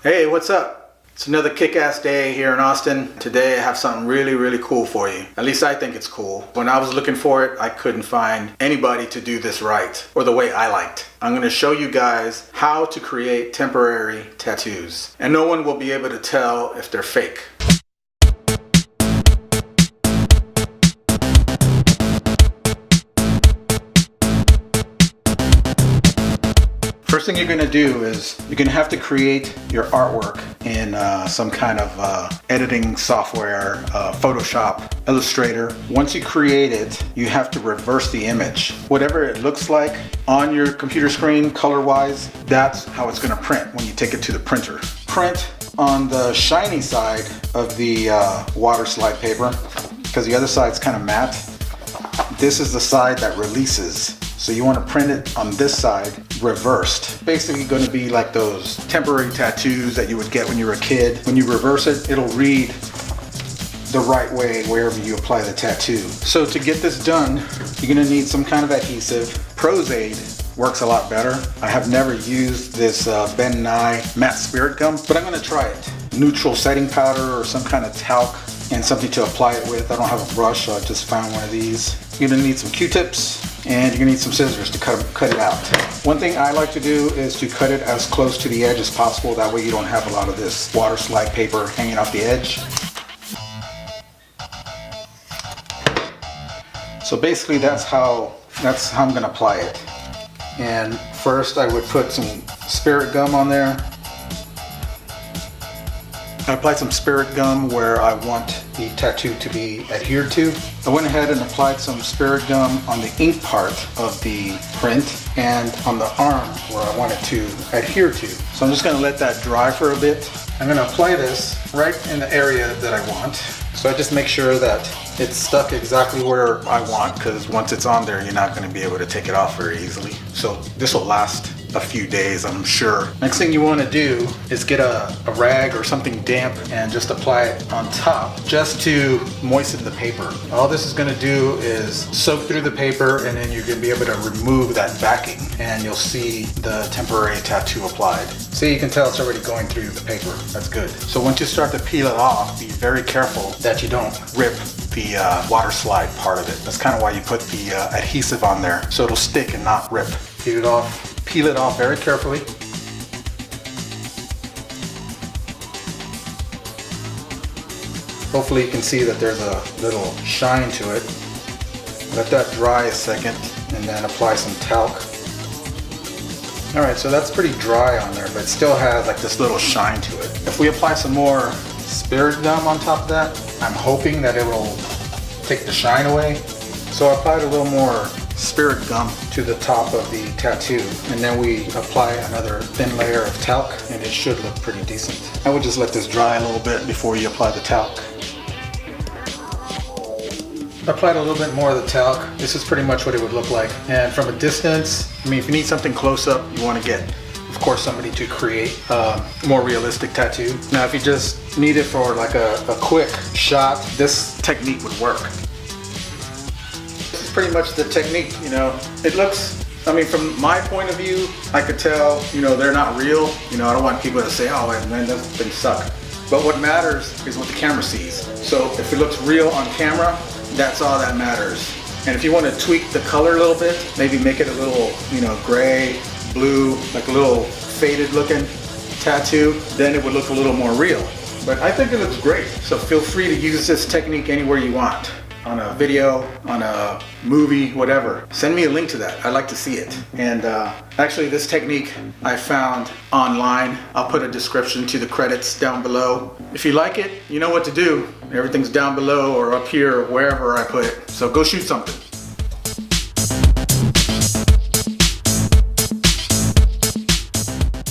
Hey, what's up? It's another kick-ass day here in Austin. Today I have something really cool for you. At least I think it's cool. When I was looking for it, I couldn't find anybody to do this right, or the way I liked. I'm going to show you guys how to create temporary tattoos. And no one will be able to tell if they're fake. First thing you're going to do is you're going to have to create your artwork in some kind of editing software, Photoshop, Illustrator. Once you create it, you have to reverse the image. Whatever it looks like on your computer screen color-wise, that's how it's going to print when you take it to the printer. Print on the shiny side of the water slide paper because the other side's kind of matte. This is the side that releases. So you want to print it on this side, reversed. Basically going to be like those temporary tattoos that you would get when you were a kid. When you reverse it, it'll read the right way wherever you apply the tattoo. So to get this done, you're going to need some kind of adhesive. Pros-aide works a lot better. I have never used this Ben Nye matte spirit gum, but I'm going to try it. Neutral setting powder or some kind of talc and something to apply it with. I don't have a brush, so I just found one of these. You're going to need some Q-tips. And you're gonna need some scissors to cut it out. One thing I like to do is to cut it as close to the edge as possible. That way you don't have a lot of this water slide paper hanging off the edge. So basically that's how I'm gonna apply it. And first I would put some spirit gum on there. I applied some spirit gum where I want the tattoo to be adhered to. I went ahead and applied some spirit gum on the ink part of the print and on the arm where I want it to adhere to. So I'm just going to let that dry for a bit. I'm going to apply this right in the area that I want. So I just make sure that it's stuck exactly where I want, because once it's on there, you're not going to be able to take it off very easily. So this will last a few days, I'm sure. Next thing you want to do is get a rag or something damp and just apply it on top just to moisten the paper. All this is going to do is soak through the paper, and then you're going to be able to remove that backing and you'll see the temporary tattoo applied. See, you can tell it's already going through the paper. That's good. So once you start to peel it off, be very careful that you don't rip the water slide part of it. That's kind of why you put the adhesive on there, so it'll stick and not rip. Peel it off very carefully. Hopefully you can see that there's a little shine to it. Let that dry a second and then apply some talc. Alright, so that's pretty dry on there, but it still has like this little shine to it. If we apply some more spirit gum on top of that, I'm hoping that it will take the shine away. So I applied a little more spirit gum to the top of the tattoo, and then we apply another thin layer of talc, and it should look pretty decent. I would just let this dry a little bit before you apply the talc. I applied a little bit more of the talc. This is pretty much what it would look like. And from a distance, I mean, if you need something close up, you want to get, of course, somebody to create a more realistic tattoo. Now, if you just need it for like a quick shot, this technique would work. This is pretty much the technique, you know. It looks, I mean, from my point of view, I could tell, you know, they're not real. You know, I don't want people to say, oh man, that thing suck. But what matters is what the camera sees. So if it looks real on camera, that's all that matters. And if you want to tweak the color a little bit, maybe make it a little, you know, gray, blue, like a little faded looking tattoo, then it would look a little more real. But I think it looks great. So feel free to use this technique anywhere you want. On a video, on a movie, whatever. Send me a link to that. I'd like to see it. And actually this technique I found online. I'll put a description to the credits down below. If you like it, you know what to do. Everything's down below or up here or wherever I put it. So go shoot something.